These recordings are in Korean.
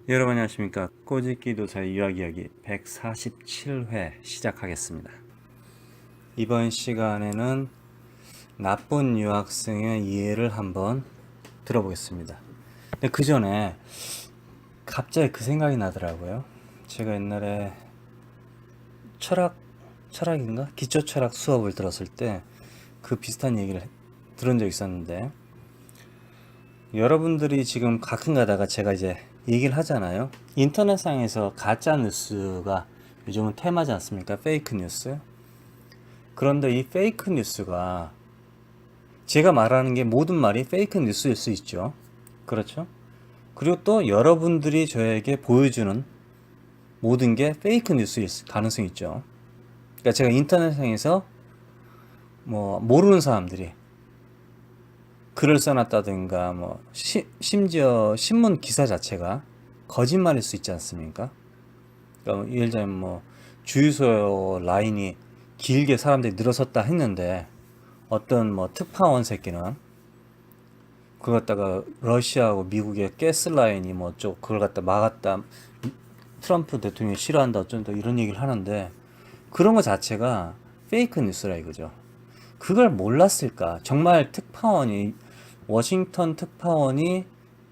여러분 안녕하십니까. 꼬집기도사의 유학이야기 147회 시작하겠습니다. 이번 시간에는 나쁜 유학생의 이해를 한번 들어보겠습니다. 근데 그 전에 갑자기 그 생각이 나더라고요. 제가 옛날에 철학인가? 기초철학 수업을 들었을 때 그 비슷한 얘기를 들은 적이 있었는데, 여러분들이 지금 가끔 가다가 제가 이제 얘기를 하잖아요. 인터넷상에서 가짜 뉴스가 요즘은 테마지 않습니까? 페이크 뉴스. 그런데 이 페이크 뉴스가, 제가 말하는 게 모든 말이 페이크 뉴스일 수 있죠. 그렇죠? 그리고 또 여러분들이 저에게 보여주는 모든 게 페이크 뉴스일 가능성이 있죠. 그러니까 제가 인터넷상에서 모르는 사람들이 글을 써놨다든가 심지어 신문 기사 자체가 거짓말일 수 있지 않습니까? 그러니까 예를 들면 주유소 라인이 길게 사람들이 늘어섰다 했는데, 어떤 특파원 새끼는 그걸 갖다가 러시아하고 미국의 가스 라인이 그걸 갖다 막았다, 트럼프 대통령이 싫어한다 어쩐다 이런 얘기를 하는데, 그런 거 자체가 페이크 뉴스라 이거죠. 그걸 몰랐을까? 정말 워싱턴 특파원이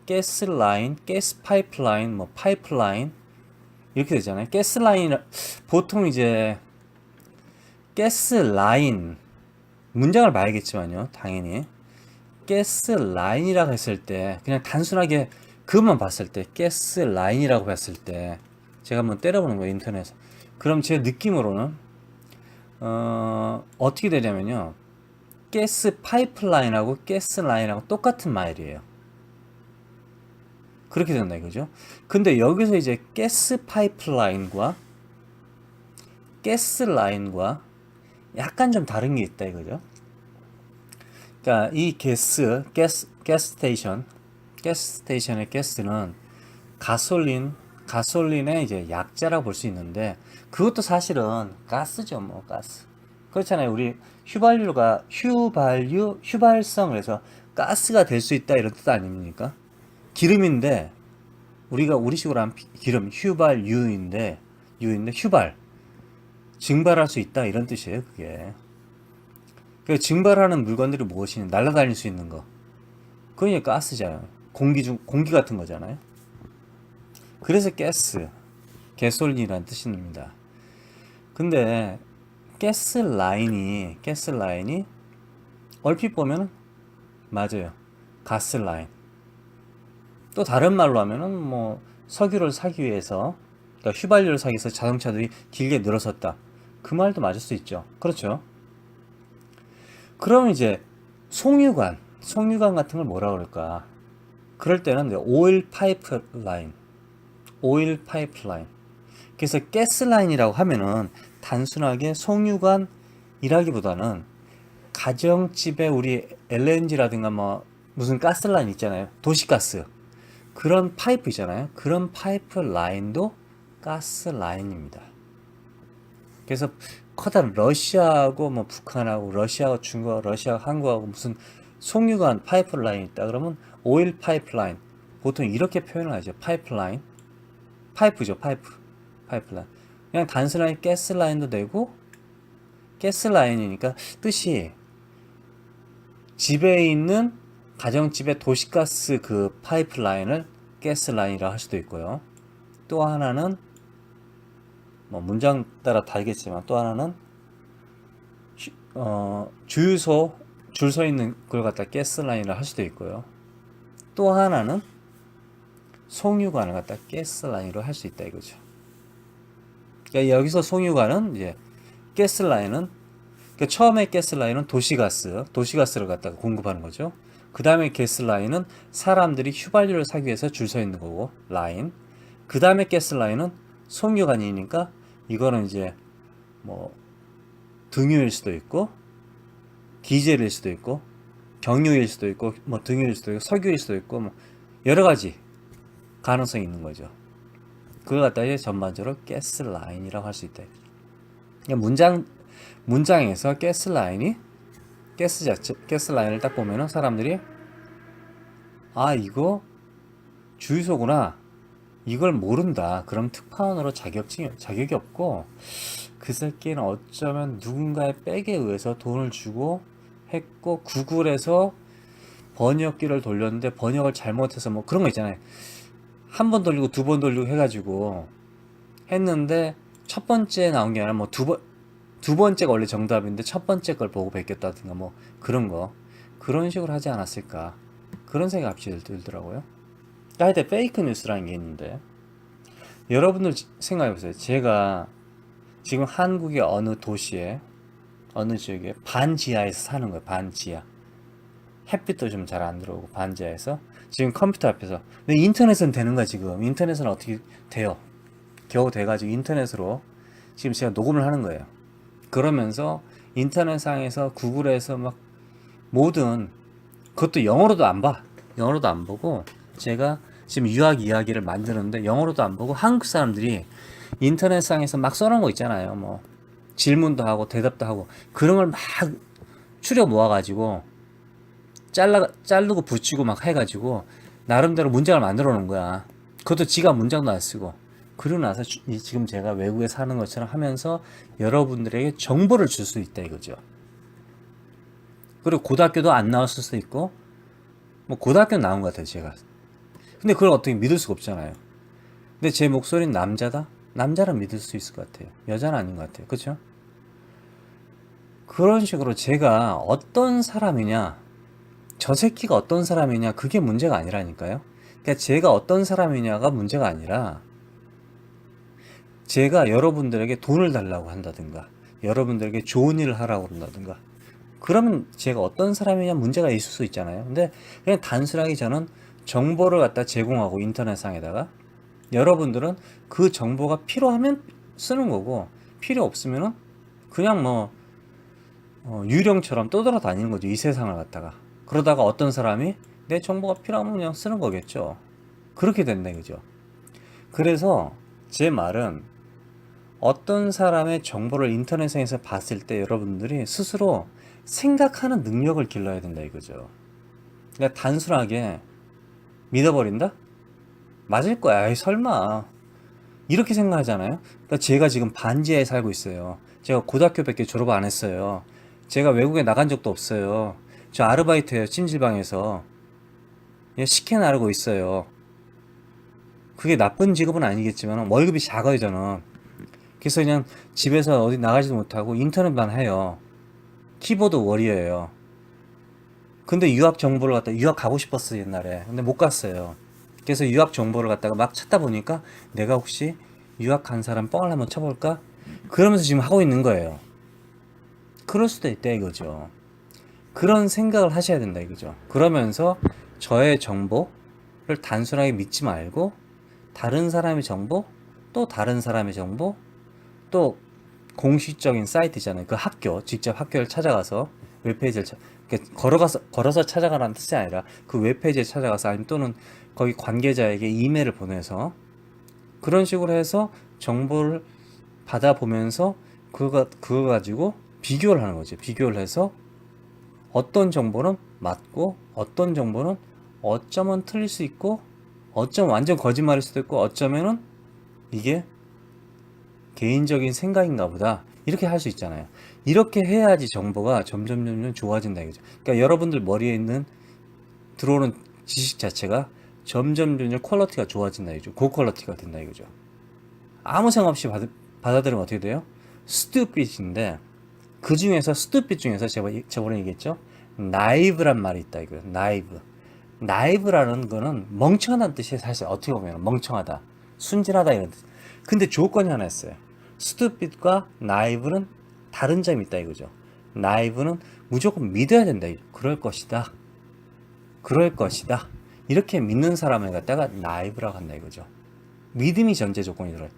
가스 라인, 가스 파이프라인, 파이프라인 이렇게 되잖아요. 가스 라인, 보통 이제 가스 라인 문장을 봐야겠지만요, 당연히 가스 라인이라고 했을 때, 그냥 단순하게 그것만 봤을 때, 가스 라인이라고 봤을 때 제가 한번 때려보는 거예요, 인터넷에. 그럼 제 느낌으로는 어떻게 되냐면요, 가스 파이프라인하고 가스 라인하고 똑같은 말이에요. 그렇게 된다 이거죠. 근데 여기서 이제 가스 파이프라인과 가스 라인과 약간 좀 다른 게 있다 이거죠. 그러니까 이 가스 스테이션의 가스는 가솔린의 이제 약자라고 볼 수 있는데, 그것도 사실은 가스죠, 가스. 그렇잖아요. 우리 휘발성을 해서 가스가 될 수 있다 이런 뜻 아닙니까? 기름인데, 우리식으로 하면 기름, 휘발, 증발할 수 있다 이런 뜻이에요, 그게. 그 증발하는 물건들이 무엇이냐? 날아다닐 수 있는 거. 그게 가스잖아요. 공기 같은 거잖아요. 그래서 개솔린이라는 뜻입니다. 근데 가스 라인이 얼핏 보면 맞아요. 가스 라인. 또 다른 말로 하면은 석유를 사기 위해서, 그러니까 휘발유를 사기 위해서 자동차들이 길게 늘어섰다. 그 말도 맞을 수 있죠. 그렇죠. 그럼 이제 송유관 같은 걸 뭐라 그럴까? 그럴 때는 오일 파이프라인. 그래서 가스라인이라고 하면은 단순하게 송유관이라기보다는 가정집에 우리 LNG라든가 무슨 가스라인 있잖아요. 도시가스. 그런 파이프 있잖아요. 그런 파이프 라인도 가스라인입니다. 그래서 커다란 러시아하고 북한하고 러시아하고 중국하고 러시아하고 한국하고 무슨 송유관 파이프라인 있다 그러면 오일 파이프라인, 보통 이렇게 표현을 하죠. 파이프죠. 파이프라인. 그냥 단순하게 가스라인도 되고, 가스라인이니까 뜻이 집에 있는 가정집의 도시가스 그 파이프라인을 가스라인이라 할 수도 있고요. 또 하나는 문장 따라 다르겠지만, 또 하나는 주유소 줄 서 있는 걸 갖다 가스라인이라 할 수도 있고요. 또 하나는 송유관을 갖다 가스라인으로 할 수 있다 이거죠. 그러니까 여기서 송유관은 이제 가스라인은, 그러니까 처음에 가스라인은 도시가스를 갖다가 공급하는 거죠. 그 다음에 가스라인은 사람들이 휘발유를 사기 위해서 줄 서 있는 거고, 라인. 그 다음에 가스라인은 송유관이니까 이거는 이제 등유일 수도 있고, 디젤일 수도 있고, 경유일 수도 있고, 등유일 수도 있고, 석유일 수도 있고, 여러 가지 가능성이 있는 거죠. 그걸 갖다 이제 전반적으로 가스라인이라고 할 수 있다. 문장에서 가스라인을 딱 보면은 사람들이, 아, 이거 주유소구나. 이걸 모른다. 그럼 특파원으로 자격이 없고, 그 새끼는 어쩌면 누군가의 백에 의해서 돈을 주고 했고, 구글에서 번역기를 돌렸는데 번역을 잘못해서 뭐 그런 거 있잖아요. 한 번 돌리고 두 번 돌리고 해가지고 했는데 첫 번째 나온 게 아니라 뭐 두 번째가 원래 정답인데 첫 번째 걸 보고 베꼈다든가 뭐 그런 거. 그런 식으로 하지 않았을까. 그런 생각이 들더라고요. 하여튼 페이크 뉴스라는 게 있는데 여러분들 생각해보세요. 제가 지금 한국의 어느 도시에 어느 지역에 반지하에서 사는 거예요. 반지하. 햇빛도 좀 잘 안 들어오고 반지하에서 지금 컴퓨터 앞에서. 근데 인터넷은 되는 거야 지금. 인터넷은 어떻게 돼요? 겨우 돼가지고 인터넷으로 지금 제가 녹음을 하는 거예요. 그러면서 인터넷상에서 구글에서 막 모든 그것도 영어로도 안 봐. 영어로도 안 보고 제가 지금 유학 이야기를 만드는데 영어로도 안 보고 한국 사람들이 인터넷상에서 막 써놓은 거 있잖아요. 뭐 질문도 하고 대답도 하고 그런 걸 막 추려 모아가지고 자르고 붙이고 막 해가지고 나름대로 문장을 만들어 놓은 거야. 그것도 지가 문장도 안 쓰고. 그러고 나서 지금 제가 외국에 사는 것처럼 하면서 여러분들에게 정보를 줄 수 있다 이거죠. 그리고 고등학교도 안 나왔을 수도 있고 뭐 고등학교 나온 것 같아요 제가. 근데 그걸 어떻게 믿을 수가 없잖아요. 근데 제 목소리는 남자다? 남자는 믿을 수 있을 것 같아요. 여자는 아닌 것 같아요. 그렇죠? 그런 식으로 제가 어떤 사람이냐, 저 새끼가 어떤 사람이냐, 그게 문제가 아니라니까요. 그러니까 제가 어떤 사람이냐가 문제가 아니라 제가 여러분들에게 돈을 달라고 한다든가 여러분들에게 좋은 일을 하라고 한다든가 그러면 제가 어떤 사람이냐 문제가 있을 수 있잖아요. 근데 그냥 단순하게 저는 정보를 갖다 제공하고 인터넷상에다가 여러분들은 그 정보가 필요하면 쓰는 거고 필요 없으면은 그냥 뭐 유령처럼 떠돌아다니는 거죠. 이 세상을 갖다가. 그러다가 어떤 사람이 내 정보가 필요하면 그냥 쓰는 거겠죠. 그렇게 된다 그죠. 그래서 제 말은 어떤 사람의 정보를 인터넷상에서 봤을 때 여러분들이 스스로 생각하는 능력을 길러야 된다 이거죠. 그러니까 단순하게 믿어버린다? 맞을 거야. 에이, 설마. 이렇게 생각하잖아요. 그러니까 제가 지금 반지하에 살고 있어요. 제가 고등학교밖에 졸업 안 했어요. 제가 외국에 나간 적도 없어요. 저 아르바이트예요. 찜질방에서. 그냥 식혜 나르고 있어요. 그게 나쁜 직업은 아니겠지만 월급이 작아요 저는. 그래서 그냥 집에서 어디 나가지도 못하고 인터넷만 해요. 키보드 워리어예요. 근데 유학 정보를 갖다 유학 가고 싶었어요 옛날에. 근데 못 갔어요. 그래서 유학 정보를 갖다가 막 찾다 보니까 내가 혹시 유학 간 사람 뻥을 한번 쳐볼까? 그러면서 지금 하고 있는 거예요. 그럴 수도 있다 이거죠. 그런 생각을 하셔야 된다 이거죠. 그러면서 저의 정보를 단순하게 믿지 말고 다른 사람의 정보, 또 다른 사람의 정보, 또 공식적인 사이트잖아요. 그 학교, 직접 학교를 찾아가서 웹페이지를 걸어서 찾아가라는 뜻이 아니라 그 웹페이지에 찾아가서 아니면 또는 거기 관계자에게 이메일을 보내서 그런 식으로 해서 정보를 받아보면서 그거 가지고 비교를 하는 거죠. 비교를 해서 어떤 정보는 맞고 어떤 정보는 어쩌면 틀릴 수 있고 어쩌면 완전 거짓말일 수도 있고 어쩌면은 이게 개인적인 생각인가 보다 이렇게 할 수 있잖아요. 이렇게 해야지 정보가 점점 좋아진다 이거죠. 그러니까 여러분들 머리에 있는 들어오는 지식 자체가 점점 퀄리티가 좋아진다 이거죠. 고퀄리티가 된다 이거죠. 아무 생각 없이 받아들이면 어떻게 돼요? 스튜핏인데 그 중에서 스튜핏 중에서 제가 저번에 얘기했죠. 나이브란 말이 있다 이거예요. 나이브라는 거는 멍청하다는 뜻이에요. 사실 어떻게 보면 멍청하다, 순진하다 이런 뜻. 근데 조건이 하나 있어요. 스튜핏과 나이브는 다른 점이 있다 이거죠. 나이브는 무조건 믿어야 된다. 그럴 것이다. 그럴 것이다. 이렇게 믿는 사람을 갖다가 나이브라고 한다 이거죠. 믿음이 전제 조건이 들어요.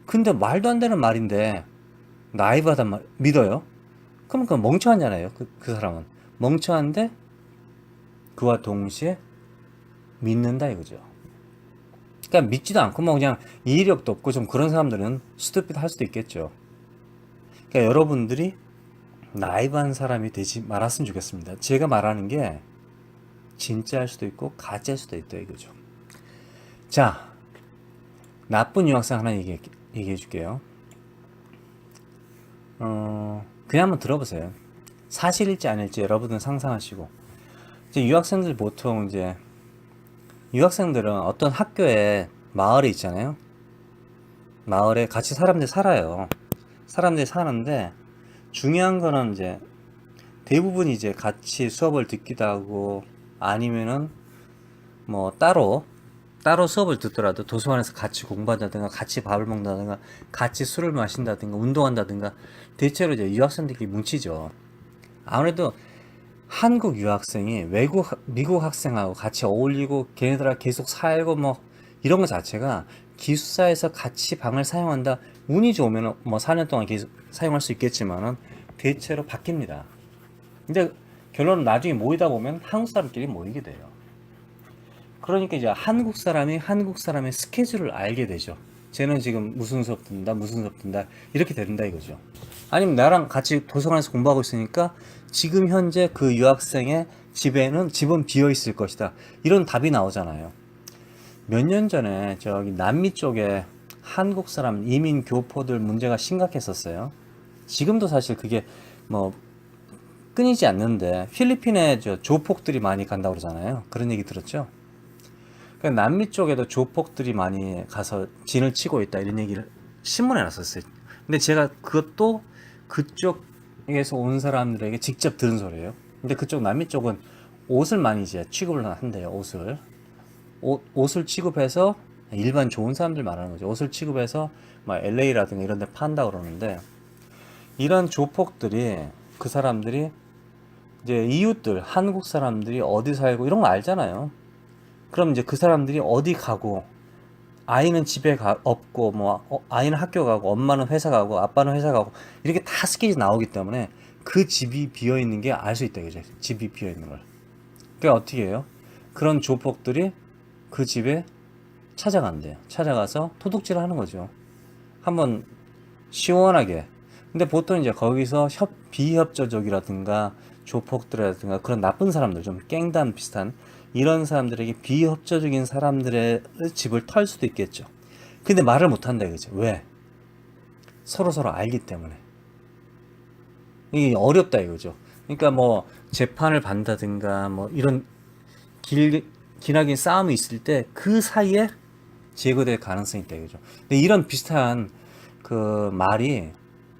근데 말도 안 되는 말인데 나이브하단 말 믿어요? 그럼 그건 멍청하잖아요. 그 사람은 멍청한데 그와 동시에 믿는다 이거죠. 그러니까 믿지도 않고 뭐 그냥 이해력도 없고 좀 그런 사람들은 스튜피드 할 수도 있겠죠. 그러니까 여러분들이 나이브한 사람이 되지 말았으면 좋겠습니다. 제가 말하는 게 진짜일 수도 있고 가짜일 수도 있다 이거죠. 자, 나쁜 유학생 하나 얘기해 줄게요. 그냥 한번 들어보세요. 사실일지 아닐지 여러분은 상상하시고. 이제 유학생들 보통 이제 유학생들은 어떤 학교에 마을에 있잖아요. 마을에 같이 사람들이 살아요. 사람들이 사는데 중요한 거는 이제 대부분 이제 같이 수업을 듣기도 하고 아니면은 뭐 따로 수업을 듣더라도 도서관에서 같이 공부한다든가 같이 밥을 먹는다든가 같이 술을 마신다든가 운동한다든가 대체로 이제 유학생들끼리 뭉치죠. 아무래도 한국 유학생이 미국 학생하고 같이 어울리고 걔네들하고 계속 살고 뭐 이런 것 자체가 기숙사에서 같이 방을 사용한다. 운이 좋으면 뭐 4년 동안 계속 사용할 수 있겠지만은 대체로 바뀝니다. 근데 결론은 나중에 모이다 보면 한국 사람끼리 모이게 돼요. 그러니까 이제 한국 사람의 스케줄을 알게 되죠. 쟤는 지금 무슨 수업 듣는다, 이렇게 된다 이거죠. 아니면 나랑 같이 도서관에서 공부하고 있으니까 지금 현재 그 유학생의 집은 비어 있을 것이다. 이런 답이 나오잖아요. 몇 년 전에 저기 남미 쪽에 한국 사람 이민 교포들 문제가 심각했었어요. 지금도 사실 그게 뭐 끊이지 않는데 필리핀에 저 조폭들이 많이 간다고 그러잖아요. 그런 얘기 들었죠? 그러니까 남미 쪽에도 조폭들이 많이 가서 진을 치고 있다 이런 얘기를 신문에 났었어요. 근데 제가 그것도 그쪽에서 온 사람들에게 직접 들은 소리예요. 근데 그쪽 남미 쪽은 옷을 많이 이제 취급을 한대요. 옷을 취급해서 일반 좋은 사람들 말하는 거죠. 옷을 취급해서 막 LA라든가 이런 데 판다 그러는데 이런 조폭들이 그 사람들이 이제 이웃들 한국 사람들이 어디 살고 이런 거 알잖아요. 그럼 이제 그 사람들이 어디 가고 아이는 집에 없고 뭐 아이는 학교 가고 엄마는 회사 가고 아빠는 회사 가고 이렇게 다 스케줄이 나오기 때문에 그 집이 비어 있는 게 알 수 있다 그죠? 집이 비어 있는 걸. 그러니까 어떻게 해요? 그런 조폭들이 그 집에 찾아간대요. 찾아가서 도둑질을 하는 거죠. 한번 시원하게. 근데 보통 이제 거기서 비협조적이라든가 조폭들이라든가 그런 나쁜 사람들, 좀 깽단 비슷한 이런 사람들에게 비협조적인 사람들의 집을 털 수도 있겠죠. 근데 말을 못 한다 이거죠. 왜? 서로 알기 때문에. 이게 어렵다 이거죠. 그러니까 뭐 재판을 받는다든가 뭐 이런 기나긴 싸움이 있을 때 그 사이에 제거될 가능성이 있다 이거죠. 근데 이런 비슷한 그 말이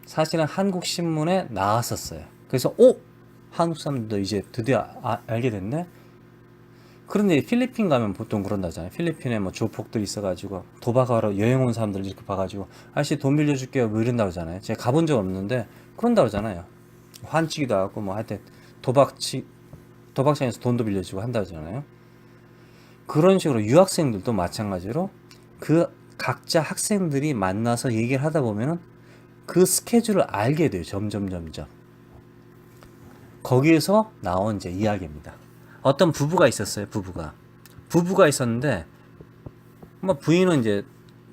사실은 한국 신문에 나왔었어요. 그래서 한국 사람들도 이제 드디어 알게 됐네. 그런데 필리핀 가면 보통 그런다잖아요. 필리핀에 뭐 조폭들 있어가지고 도박하러 여행 온 사람들 이렇게 봐가지고 아저씨 돈 빌려줄게요 뭐 이런다고 하잖아요. 제가 가본 적 없는데 그런다고 하잖아요. 환치기도 하고 뭐 하여튼 도박장에서 돈도 빌려주고 한다고 하잖아요. 그런 식으로 유학생들도 마찬가지로 그 각자 학생들이 만나서 얘기를 하다 보면은 그 스케줄을 알게 돼요. 점점. 거기에서 나온 이제 이야기입니다. 어떤 부부가 있었어요. 부부가 있었는데 뭐 부인은 이제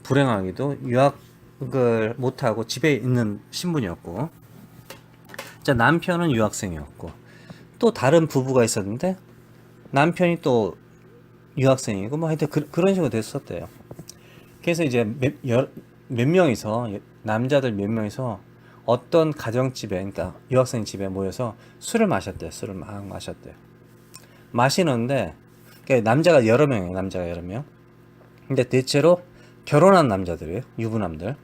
불행하게도 유학을 못하고 집에 있는 신분이었고, 자 남편은 유학생이었고, 또 다른 부부가 있었는데 남편이 또 유학생이고 뭐 하여튼 그런 식으로 됐었대요. 그래서 이제 몇 명이서 남자들 몇 명이서 어떤 가정집에, 그러니까 유학생 집에 모여서 술을 마셨대요. 술을 막 마셨대요. 마시는데 그러니까 남자가 여러 명이에요. 남자가 여러 명. 근데 대체로 결혼한 남자들이에요. 유부남들.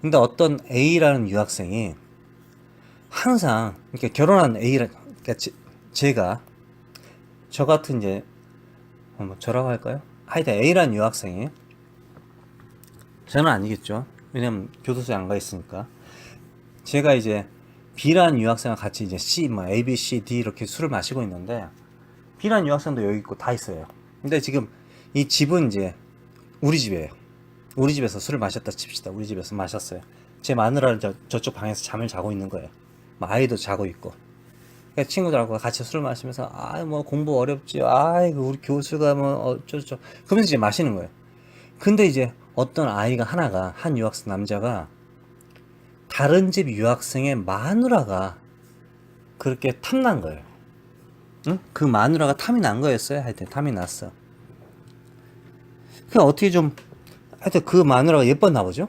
근데 어떤 A라는 유학생이 항상 그러니까 결혼한 그러니까 제가 저 같은 이제 뭐 저라고 할까요? 하여튼 A라는 유학생이, 저는 아니겠죠. 왜냐면 교도소에 안 가 있으니까. 제가 이제 B라는 유학생과 같이 이제 뭐 A, B, C, D 이렇게 술을 마시고 있는데 B라는 유학생도 여기 있고 다 있어요. 근데 지금 이 집은 이제 우리 집이에요. 우리 집에서 술을 마셨다 칩시다. 우리 집에서 마셨어요. 제 마누라는 저쪽 방에서 잠을 자고 있는 거예요. 아이도 자고 있고. 그러니까 친구들하고 같이 술을 마시면서 뭐 공부 어렵지. 우리 교수가 뭐 어쩌죠. 그러면서 이제 마시는 거예요. 근데 이제 어떤 아이가 한 유학생 남자가 다른 집 유학생의 마누라가 그렇게 탐난 거예요. 응? 그 마누라가 탐이 난 거였어요. 하여튼 탐이 났어. 그 어떻게 좀 하여튼 그 마누라가 예뻤나 보죠.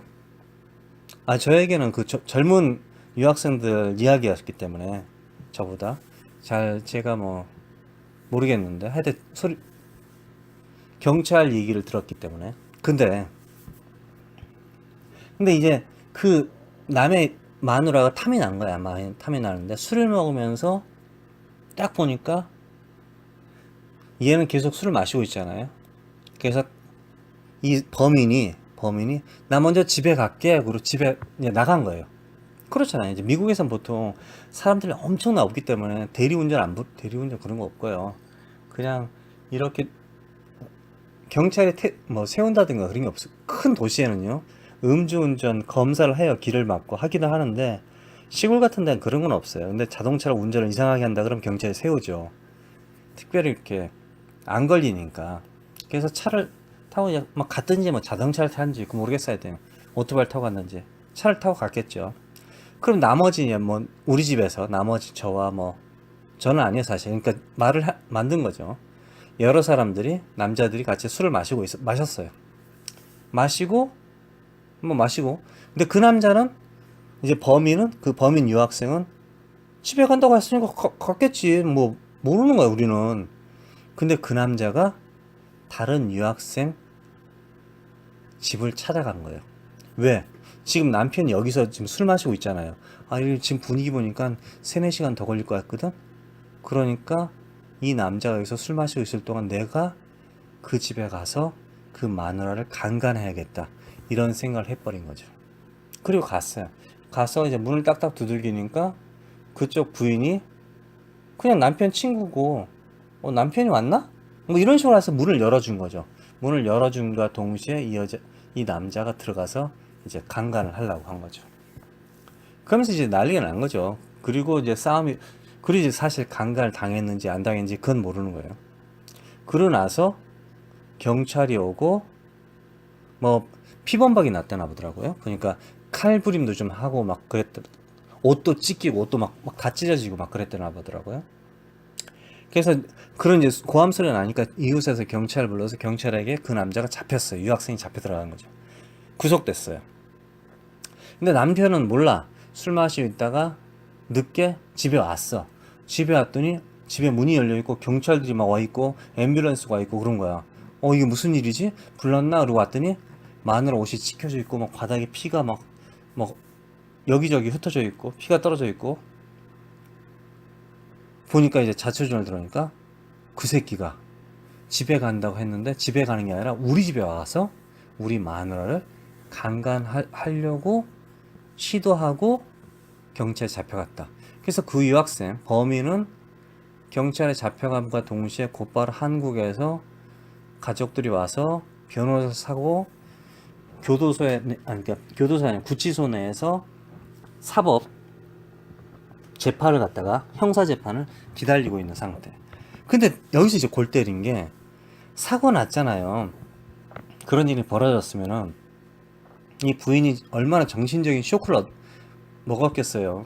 저에게는 그 젊은 유학생들 이야기였기 때문에 저보다 잘 제가 뭐 모르겠는데 하여튼 경찰 얘기를 들었기 때문에. 근데 이제 그 남의 마누라가 탐이 난 거야. 아마 탐이 나는데 술을 먹으면서 딱 보니까 얘는 계속 술을 마시고 있잖아요. 그래서 이 범인이 나 먼저 집에 갈게 그리고 집에 이제 나간 거예요. 그렇잖아요. 이제 미국에선 보통 사람들이 엄청나 없기 때문에 대리운전 그런 거 없고요. 그냥 이렇게 경찰이 뭐 세운다든가 그런 게 없어. 큰 도시에는요. 음주운전 검사를 해요. 길을 막고 하기도 하는데 시골 같은 데는 그런 건 없어요. 근데 자동차로 운전을 이상하게 한다 그러면 경찰이 세우죠. 특별히 이렇게 안 걸리니까. 그래서 차를 타고 그냥 막 갔든지 뭐 자동차를 타는지 그 모르겠어야 돼요. 오토바이를 타고 갔는지 차를 타고 갔겠죠. 그럼 나머지 뭐 우리 집에서 나머지 저와 뭐 저는 아니에요 사실. 그러니까 만든 거죠. 여러 사람들이 남자들이 같이 술을 마셨어요. 마시고 근데 그 남자는 이제 그 범인 유학생은 집에 간다고 했으니까 갔겠지. 뭐 모르는 거야 우리는. 근데 그 남자가 다른 유학생 집을 찾아간 거예요. 왜? 지금 남편이 여기서 지금 술 마시고 있잖아요. 이 지금 분위기 보니까 3-4시간 더 걸릴 것 같거든? 그러니까 이 남자가 여기서 술 마시고 있을 동안 내가 그 집에 가서 그 마누라를 강간해야겠다. 이런 생각을 해버린 거죠. 그리고 갔어요. 가서 이제 문을 딱딱 두들기니까 그쪽 부인이 그냥 남편 친구고, 남편이 왔나? 뭐 이런 식으로 해서 문을 열어준 거죠. 문을 열어준과 동시에 이 남자가 들어가서 이제 강간을 하려고 한 거죠. 그러면서 이제 난리가 난 거죠. 그리고 이제 그리고 이제 사실 강간을 당했는지 안 당했는지 그건 모르는 거예요. 그러고 나서 경찰이 오고, 뭐, 피범벅이 났다나 보더라고요. 그러니까 칼부림도 좀 하고 막 옷도 찢기고 옷도 막 다 찢어지고 막 그랬다나 보더라고요. 그래서 그런 이제 고함 소리가 나니까 이웃에서 경찰을 불러서 경찰에게 그 남자가 잡혔어요. 유학생이 잡혀 들어간 거죠. 구속됐어요. 근데 남편은 몰라. 술 마시고 있다가 늦게 집에 왔어. 집에 왔더니 집에 문이 열려 있고 경찰들이 막 와 있고 앰뷸런스가 와 있고 그런 거야. 이게 무슨 일이지? 불났나? 그러고 왔더니 마누라 옷이 찢겨져 있고 막 바닥에 피가 막 여기저기 흩어져 있고 피가 떨어져 있고 보니까 이제 자초지종을 들어오니까 그 새끼가 집에 간다고 했는데 집에 가는 게 아니라 우리 집에 와서 우리 마누라를 강간하려고 시도하고 경찰에 잡혀갔다. 그래서 그 유학생 범인은 경찰에 잡혀감과 동시에 곧바로 한국에서 가족들이 와서 변호사 사고 교도소 아니 구치소 내에서 사법 재판을 갖다가 형사 재판을 기다리고 있는 상태. 근데 여기서 이제 골 때린 게 사고 났잖아요. 그런 일이 벌어졌으면은 이 부인이 얼마나 정신적인 쇼크를 먹었겠어요.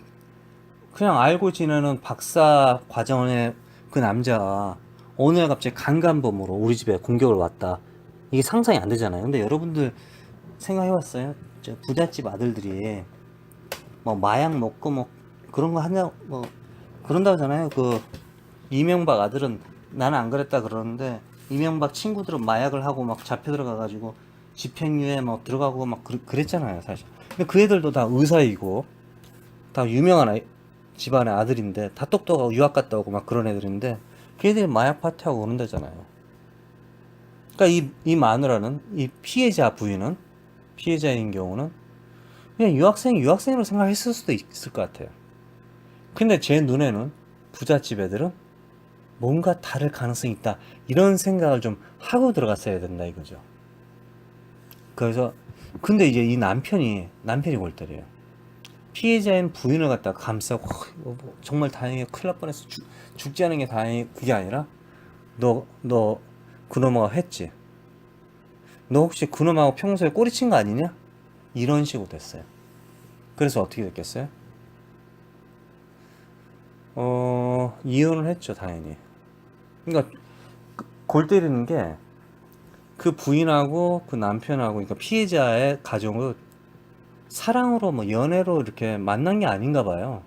그냥 알고 지내는 박사 과정의 그 남자가 어느 날 갑자기 강간범으로 우리 집에 공격을 왔다. 이게 상상이 안 되잖아요. 근데 여러분들 생각해봤어요? 저 부잣집 아들들이 뭐 마약 먹고 뭐 그런 거 하냐 뭐 그런다고 하잖아요. 그 이명박 아들은 나는 안 그랬다 그러는데 이명박 친구들은 마약을 하고 막 잡혀 들어가가지고 집행유예 막 들어가고 막 그랬잖아요 사실. 근데 그 애들도 다 의사이고 다 유명한 집안의 아들인데 다 똑똑하고 유학 갔다 오고 막 그런 애들인데 그 애들이 마약 파티하고 그런다잖아요. 그러니까 이 마누라는 이 피해자인 경우는 그냥 유학생으로 생각했을 수도 있을 것 같아요. 근데 제 눈에는 부잣집 애들은 뭔가 다를 가능성이 있다. 이런 생각을 좀 하고 들어갔어야 된다 이거죠. 그래서 근데 이제 이 남편이 골 때려요. 피해자인 부인을 갖다가 감싸고 정말 다행이야 큰일 날 뻔했어 죽지 않은 게 다행이 그게 아니라 너 그놈하고 했지. 너 혹시 그놈하고 평소에 꼬리친 거 아니냐? 이런 식으로 됐어요. 그래서 어떻게 됐겠어요? 이혼을 했죠 당연히. 그러니까 골 때리는 게 그 부인하고 그 남편하고, 그러니까 피해자의 가정을 사랑으로 뭐 연애로 이렇게 만난 게 아닌가 봐요.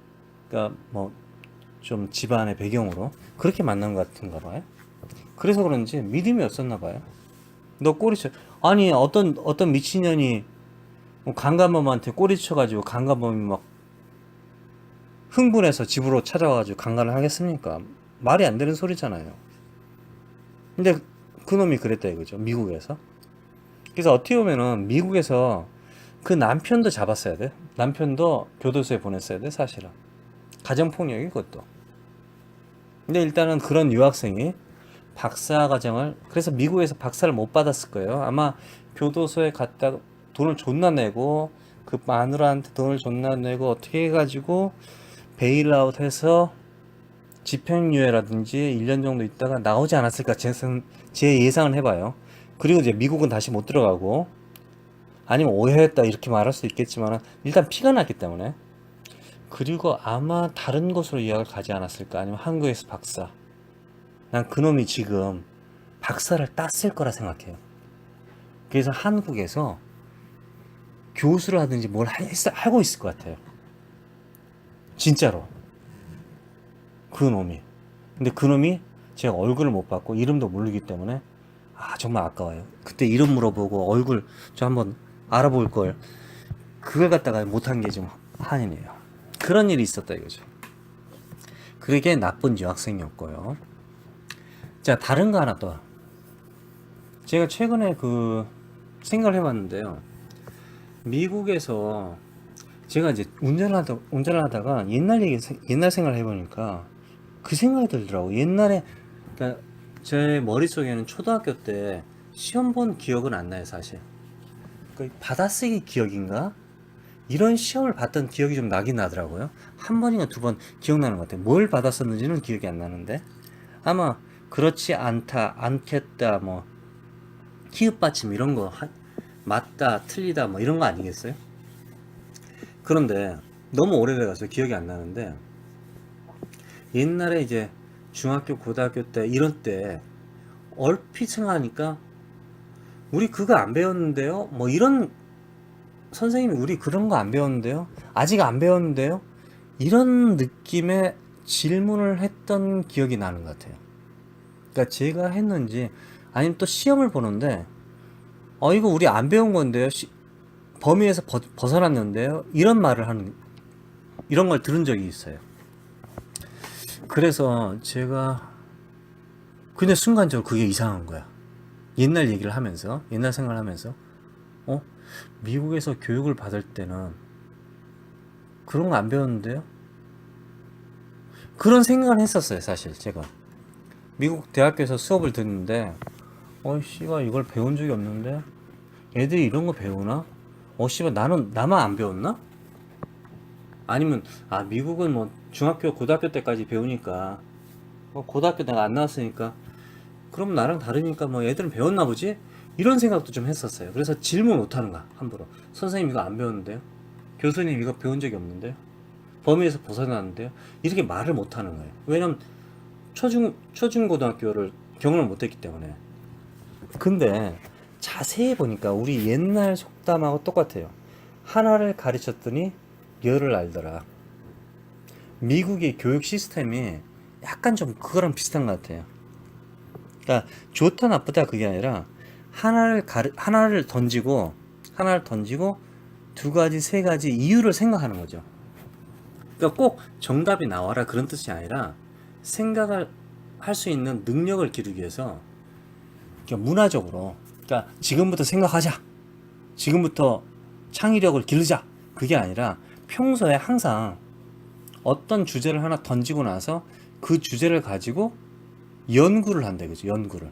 그러니까 뭐 좀 집안의 배경으로 그렇게 만난 것 같은가 봐요. 그래서 그런지 믿음이 없었나 봐요. 너 꼬리쳐, 아니 어떤 미친년이 뭐 강간범한테 꼬리쳐가지고 강간범이 막 흥분해서 집으로 찾아와가지고 강간을 하겠습니까? 말이 안 되는 소리잖아요. 근데 그놈이 그랬다 이거죠, 미국에서. 그래서 어떻게 보면은 미국에서 그 남편도 잡았어야 돼. 남편도 교도소에 보냈어야 돼, 사실은. 가정폭력이 그것도. 근데 일단은 그런 유학생이 박사 과정을, 그래서 미국에서 박사를 못 받았을 거예요. 아마 교도소에 갔다가 돈을 존나 내고, 그 마누라한테 돈을 존나 내고, 어떻게 해가지고, 베일아웃 해서 집행유예라든지 1년 정도 있다가 나오지 않았을까, 제 예상을 해봐요. 그리고 이제 미국은 다시 못 들어가고, 아니면 오해했다 이렇게 말할 수 있겠지만, 일단 피가 났기 때문에. 그리고 아마 다른 곳으로 유학을 가지 않았을까, 아니면 한국에서 박사. 난 그놈이 지금 박사를 땄을 거라 생각해요. 그래서 한국에서 교수를 하든지 뭘 하고 있을 것 같아요. 진짜로. 그 놈이. 근데 그 놈이 제가 얼굴을 못 봤고 이름도 모르기 때문에 정말 아까워요. 그때 이름 물어보고 얼굴 좀 한번 알아볼 걸, 그걸 갖다가 못한 게 좀 한이네요. 그런 일이 있었다 이거죠. 그게 나쁜 유학생이었고요. 자, 다른 거 하나 또. 제가 최근에 그 생각을 해봤는데요. 미국에서 제가 이제 운전을 하다가 옛날 생각을 해보니까 그 생각이 들더라고. 옛날에, 그러니까 제 머릿속에는 초등학교 때 시험 본 기억은 안 나요, 사실. 그 받아쓰기 기억인가? 이런 시험을 봤던 기억이 좀 나긴 나더라고요. 한 번인가 두 번 기억나는 것 같아요. 뭘 받았었는지는 기억이 안 나는데, 아마 그렇지 않다, 않겠다, 뭐 히읗 받침 이런 거, 맞다, 틀리다, 뭐 이런 거 아니겠어요? 그런데 너무 오래돼가서 기억이 안 나는데, 옛날에 이제 중학교, 고등학교 때 이런 때 얼핏 생각하니까 우리 그거 안 배웠는데요? 뭐 이런, 선생님이 우리 그런 거 안 배웠는데요? 아직 안 배웠는데요? 이런 느낌의 질문을 했던 기억이 나는 것 같아요. 그러니까 제가 했는지, 아니면 또 시험을 보는데 이거 우리 안 배운 건데요? 범위에서 벗어났는데요? 이런 말을 하는, 이런 걸 들은 적이 있어요. 그래서 제가 그냥 순간적으로 그게 이상한 거야. 옛날 얘기를 하면서, 옛날 생각을 하면서, 미국에서 교육을 받을 때는 그런 거 안 배웠는데요? 그런 생각을 했었어요, 사실 제가. 미국 대학교에서 수업을 듣는데, 씨발, 이걸 배운 적이 없는데? 애들이 이런 거 배우나? 씨발, 나만 안 배웠나? 아니면, 미국은 뭐, 중학교, 고등학교 때까지 배우니까, 고등학교 내가 안 나왔으니까, 그럼 나랑 다르니까 뭐 애들은 배웠나 보지? 이런 생각도 좀 했었어요. 그래서 질문 못 하는 거야, 함부로. 선생님 이거 안 배웠는데요? 교수님 이거 배운 적이 없는데요? 범위에서 벗어났는데요? 이렇게 말을 못 하는 거예요. 왜냐면, 초중고등학교를 경험을 못 했기 때문에. 근데 자세히 보니까 우리 옛날 속담하고 똑같아요. 하나를 가르쳤더니 열을 알더라. 미국의 교육 시스템이 약간 좀 그거랑 비슷한 것 같아요. 그러니까 좋다 나쁘다 그게 아니라 하나를 던지고 두 가지 세 가지 이유를 생각하는 거죠. 그러니까 꼭 정답이 나와라 그런 뜻이 아니라 생각을 할 수 있는 능력을 기르기 위해서, 그러니까 문화적으로, 그러니까 지금부터 생각하자, 지금부터 창의력을 기르자, 그게 아니라 평소에 항상 어떤 주제를 하나 던지고 나서 그 주제를 가지고 연구를 한다 이거죠. 연구를.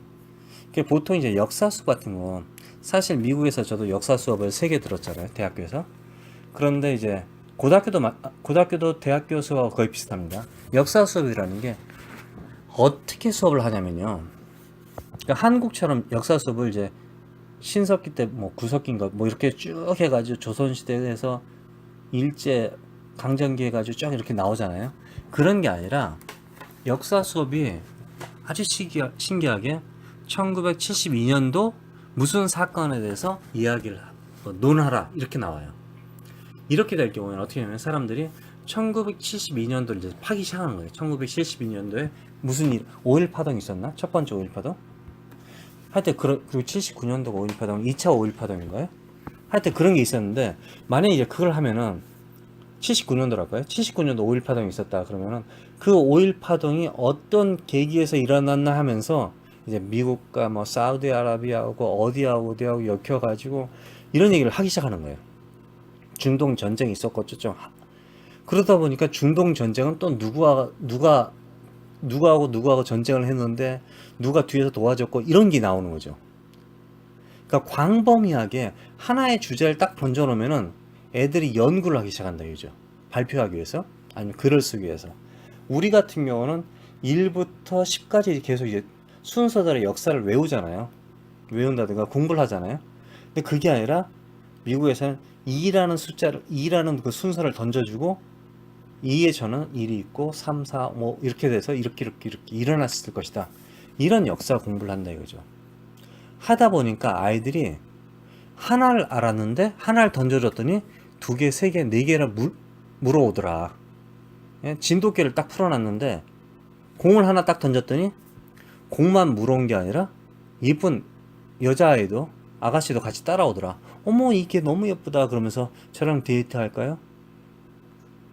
그러니까 보통 이제 역사 수업 같은 거, 사실 미국에서 저도 역사 수업을 3개 들었잖아요, 대학교에서. 그런데 이제 고등학교도 대학교 수업하고 거의 비슷합니다. 역사 수업이라는 게 어떻게 수업을 하냐면요, 그러니까 한국처럼 역사 수업을 이제 신석기 때 뭐 구석기인가 뭐 이렇게 쭉 해가지고 조선시대에서 일제 강점기 해가지고 쭉 이렇게 나오잖아요. 그런 게 아니라 역사 수업이 아주 신기하게 1972년도 무슨 사건에 대해서 이야기를 논하라 이렇게 나와요. 이렇게 될 경우에는 어떻게 하냐면 사람들이 1972년도를 이제 파기 시작하는 거예요. 1972년도에 무슨 일, 5.1 파동이 있었나? 첫 번째 5.1 파동? 하여튼 그리고 79년도가 5.1 파동, 2차 5.1 파동인가요? 하여튼 그런 게 있었는데 만약에 이제 그걸 하면은 79년도랄까요? 79년도 5.1 파동이 있었다 그러면은 그 5.1 파동이 어떤 계기에서 일어났나 하면서 이제 미국과 뭐 사우디아라비아하고 어디하고 엮여가지고 이런 얘기를 하기 시작하는 거예요. 중동 전쟁이 있었겠죠. 그러다 보니까 중동 전쟁은 또 누구하고 전쟁을 했는데 누가 뒤에서 도와줬고 이런 게 나오는 거죠. 그러니까 광범위하게 하나의 주제를 딱 던져놓으면은 애들이 연구를 하기 시작한다 이거죠. 발표하기 위해서 아니면 글을 쓰기 위해서. 우리 같은 경우는 1부터 10까지 계속 이제 순서대로 역사를 외우잖아요. 외운다든가 공부를 하잖아요. 근데 그게 아니라 미국에서는 2라는 그 순서를 던져주고 2에 저는 1이 있고 3, 4, 뭐 이렇게 돼서 이렇게 일어났을 것이다. 이런 역사 공부를 한다 이거죠. 하다 보니까 아이들이 하나를 알았는데 하나를 던져줬더니 2개, 3개, 4개를 물어오더라. 예? 진돗개를 딱 풀어놨는데 공을 하나 딱 던졌더니 공만 물어온 게 아니라 예쁜 여자아이도 아가씨도 같이 따라오더라. 어머 이게 너무 예쁘다 그러면서 저랑 데이트 할까요?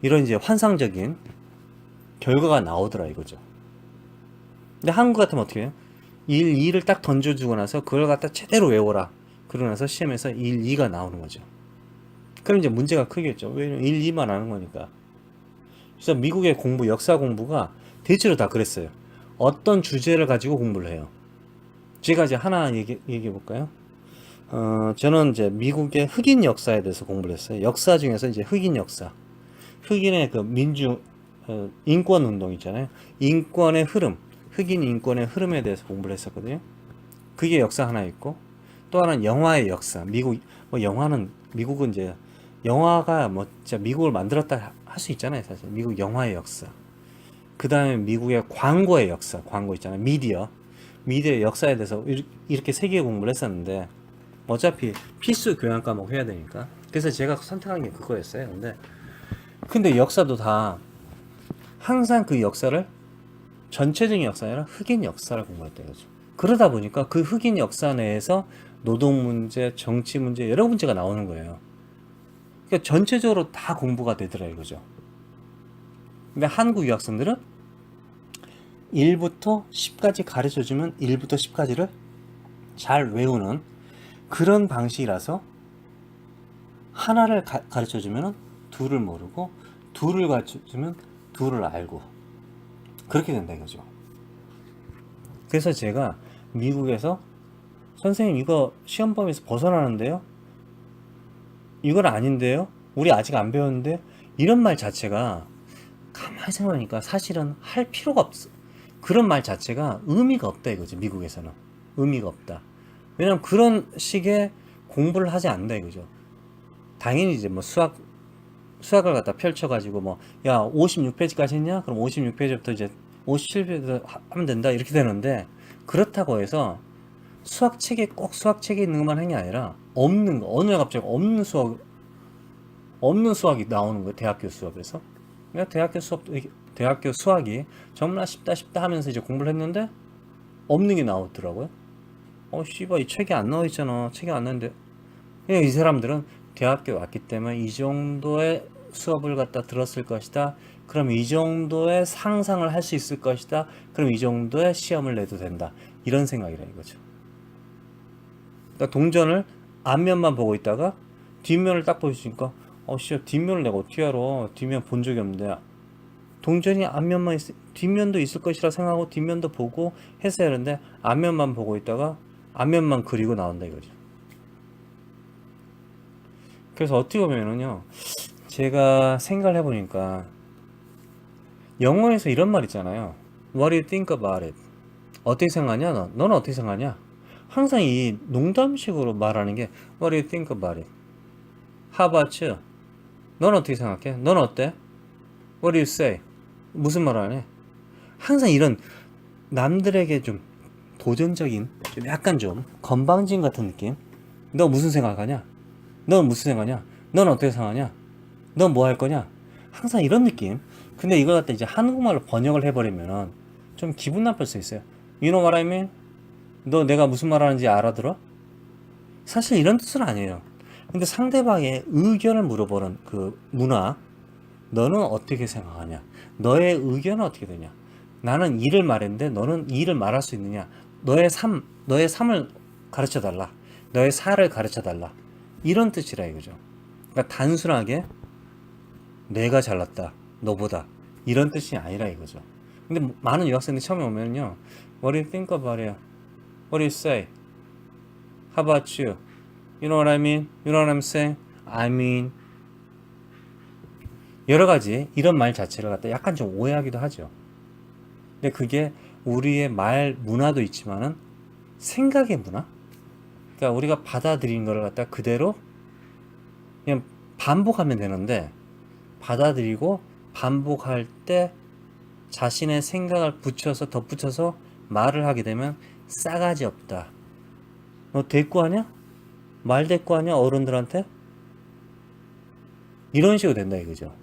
이런 이제 환상적인 결과가 나오더라 이거죠. 근데 한국 같으면 어떻게 해요? 1, 2를 딱 던져주고 나서 그걸 갖다 제대로 외워라. 그러고 나서 시험에서 1, 2가 나오는 거죠. 그럼 이제 문제가 크겠죠. 왜냐면 1, 2만 아는 거니까. 그래서 미국의 공부, 역사 공부가 대체로 다 그랬어요. 어떤 주제를 가지고 공부를 해요. 제가 이제 하나 얘기해 볼까요? 저는 이제 미국의 흑인 역사에 대해서 공부를 했어요. 역사 중에서 이제 흑인 역사. 흑인의 그 인권 운동 있잖아요. 인권의 흐름, 흑인 인권의 흐름에 대해서 공부를 했었거든요. 그게 역사 하나 있고, 또 하나는 영화의 역사. 미국은 이제 영화가 뭐 진짜 미국을 만들었다 할 수 있잖아요, 사실. 미국 영화의 역사. 그 다음에 미국의 광고의 역사, 광고 있잖아요. 미디어의 역사에 대해서 이렇게 3개 공부를 했었는데, 어차피 필수 교양 과목 해야 되니까. 그래서 제가 선택한 게 그거였어요. 근데 역사도 다 항상 그 역사를 전체적인 역사 아니라 흑인 역사를 공부했다 이거죠. 그러다 보니까 그 흑인 역사 내에서 노동 문제, 정치 문제, 여러 문제가 나오는 거예요. 그러니까 전체적으로 다 공부가 되더라 이거죠. 근데 한국 유학생들은 1부터 10까지 가르쳐주면 1부터 10까지를 잘 외우는 그런 방식이라서 하나를 가르쳐주면 2를 모르고 2를 가르쳐주면 2를 알고 그렇게 된다 이거죠. 그래서 제가 미국에서 선생님 이거 시험 범위에서 벗어나는데요? 이건 아닌데요? 우리 아직 안 배웠는데? 이런 말 자체가 가만히 생각하니까 사실은 할 필요가 없어. 그런 말 자체가 의미가 없다 이거죠. 미국에서는 의미가 없다. 왜냐면 그런 식의 공부를 하지 않는다 이거죠. 당연히 이제 뭐 수학을 갖다 펼쳐가지고 뭐 야 56페이지까지 했냐? 그럼 56페이지부터 이제 57페이지 하면 된다 이렇게 되는데 그렇다고 해서 수학책에 꼭 수학책에 있는 것만 한 게 아니라 없는 거 어느 날 갑자기 없는 수학이 나오는 거예요. 대학교 수업에서. 그러니까 대학교 수학이 정말 쉽다 하면서 이제 공부를 했는데 없는 게 나오더라고요. 씨발 이 책이 안 나와 있잖아. 책이 안 나왔는데 이 사람들은 대학교 왔기 때문에 이 정도의 수업을 갖다 들었을 것이다. 그럼 이 정도의 상상을 할 수 있을 것이다. 그럼 이 정도의 시험을 내도 된다. 이런 생각이라 이거죠. 그러니까 동전을 앞면만 보고 있다가 뒷면을 딱 보여주니까 뒷면을 내가 어떻게 알아? 뒷면 본 적이 없는데 동전이 앞면만 뒷면도 있을 것이라 생각하고 뒷면도 보고 했어야 하는데 앞면만 보고 있다가 앞면만 그리고 나온다 이거죠. 그래서 어떻게 보면은요, 제가 생각을 해보니까 영어에서 이런 말 있잖아요. What do you think about it? 어떻게 생각하냐? 너는 어떻게 생각하냐? 항상 이 농담식으로 말하는 게 What do you think about it? How about you? 넌 어떻게 생각해? 넌 어때? What do you say? 무슨 말 하네? 항상 이런 남들에게 좀 도전적인 좀 약간 좀 건방진 같은 느낌. 너 무슨 생각하냐? 넌 무슨 생각하냐? 넌 어떻게 생각하냐? 넌 뭐 할 거냐? 항상 이런 느낌. 근데 이걸 갖다 이제 한국말로 번역을 해버리면은 좀 기분 나쁠 수 있어요. You know what I mean? 너 내가 무슨 말 하는지 알아들어? 사실 이런 뜻은 아니에요. 근데 상대방의 의견을 물어보는 그 문화, 너는 어떻게 생각하냐? 너의 의견은 어떻게 되냐? 나는 이를 말했는데 너는 이를 말할 수 있느냐? 너의 삶을 가르쳐 달라. 너의 살을 가르쳐 달라. 이런 뜻이라 이거죠. 그러니까 단순하게 내가 잘났다. 너보다. 이런 뜻이 아니라 이거죠. 근데 많은 유학생들이 처음에 오면요. What do you think about it? What do you say? How about you? You know what I mean? You know what I'm saying? I mean 여러 가지 이런 말 자체를 갖다 약간 좀 오해하기도 하죠. 근데 그게 우리의 말 문화도 있지만은 생각의 문화? 그러니까 우리가 받아들인 걸 갖다 그대로 그냥 반복하면 되는데 받아들이고 반복할 때 자신의 생각을 붙여서 덧붙여서 말을 하게 되면 싸가지 없다. 너 대꾸하냐? 말 대꾸하냐? 어른들한테? 이런 식으로 된다 이거죠.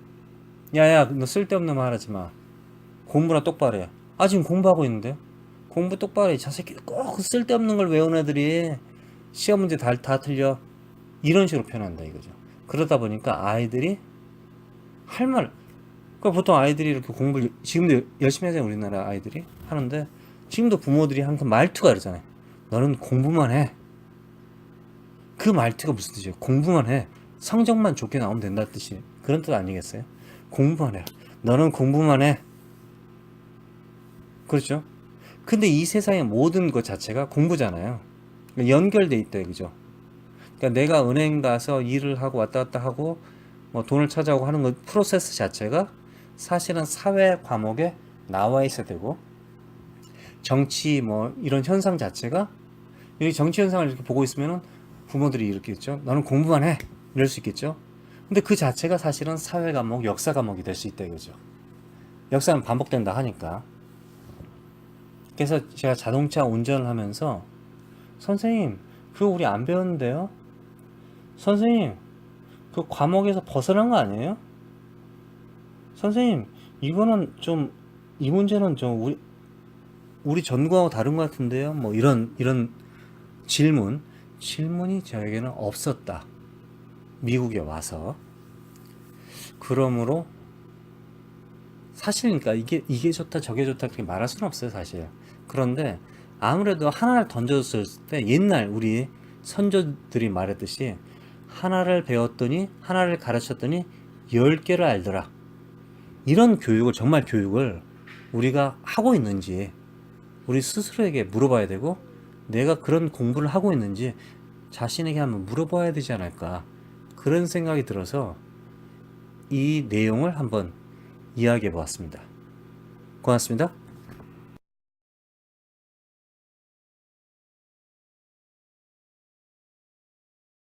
야야 너 쓸데없는 말 하지 마. 공부나 똑바로 해. 아 지금 공부하고 있는데 공부 똑바로 해. 저 새끼 꼭 쓸데없는 걸 외우는 애들이 시험 문제 다 틀려. 이런 식으로 표현한다 이거죠. 그러다 보니까 아이들이 할 말, 그러니까 보통 아이들이 이렇게 공부를 지금도 열심히 하잖아요. 우리나라 아이들이 하는데 지금도 부모들이 항상 말투가 이러잖아요. 너는 공부만 해. 그 말투가 무슨 뜻이에요? 공부만 해. 성적만 좋게 나오면 된다 뜻이 그런 뜻 아니겠어요? 공부만 해. 너는 공부만 해. 그렇죠? 근데 이 세상의 모든 것 자체가 공부잖아요. 연결돼 있다, 그죠? 그러니까 내가 은행 가서 일을 하고 왔다 갔다 하고 뭐 돈을 찾아오고 하는 것 프로세스 자체가 사실은 사회 과목에 나와 있어야 되고 정치 뭐 이런 현상 자체가 이 정치 현상을 이렇게 보고 있으면은 부모들이 이렇게 있죠. 너는 공부만 해. 이럴 수 있겠죠. 근데 그 자체가 사실은 사회 과목, 역사 과목이 될 수 있다 이거죠. 역사는 반복된다 하니까. 그래서 제가 자동차 운전을 하면서 선생님, 그거 우리 안 배웠는데요? 선생님, 그 과목에서 벗어난 거 아니에요? 선생님, 이거는 좀, 이 문제는 좀 우리 전공하고 다른 것 같은데요? 뭐 이런 질문이 저에게는 없었다. 미국에 와서. 그러므로 사실 그러니까 이게 좋다 저게 좋다 그렇게 말할 수는 없어요 사실. 그런데 아무래도 하나를 던졌을 때 옛날 우리 선조들이 말했듯이 하나를 배웠더니 하나를 가르쳤더니 10개를 알더라. 이런 교육을 정말 교육을 우리가 하고 있는지 우리 스스로에게 물어봐야 되고 내가 그런 공부를 하고 있는지 자신에게 한번 물어봐야 되지 않을까 그런 생각이 들어서 이 내용을 한번 이야기해 보았습니다. 고맙습니다.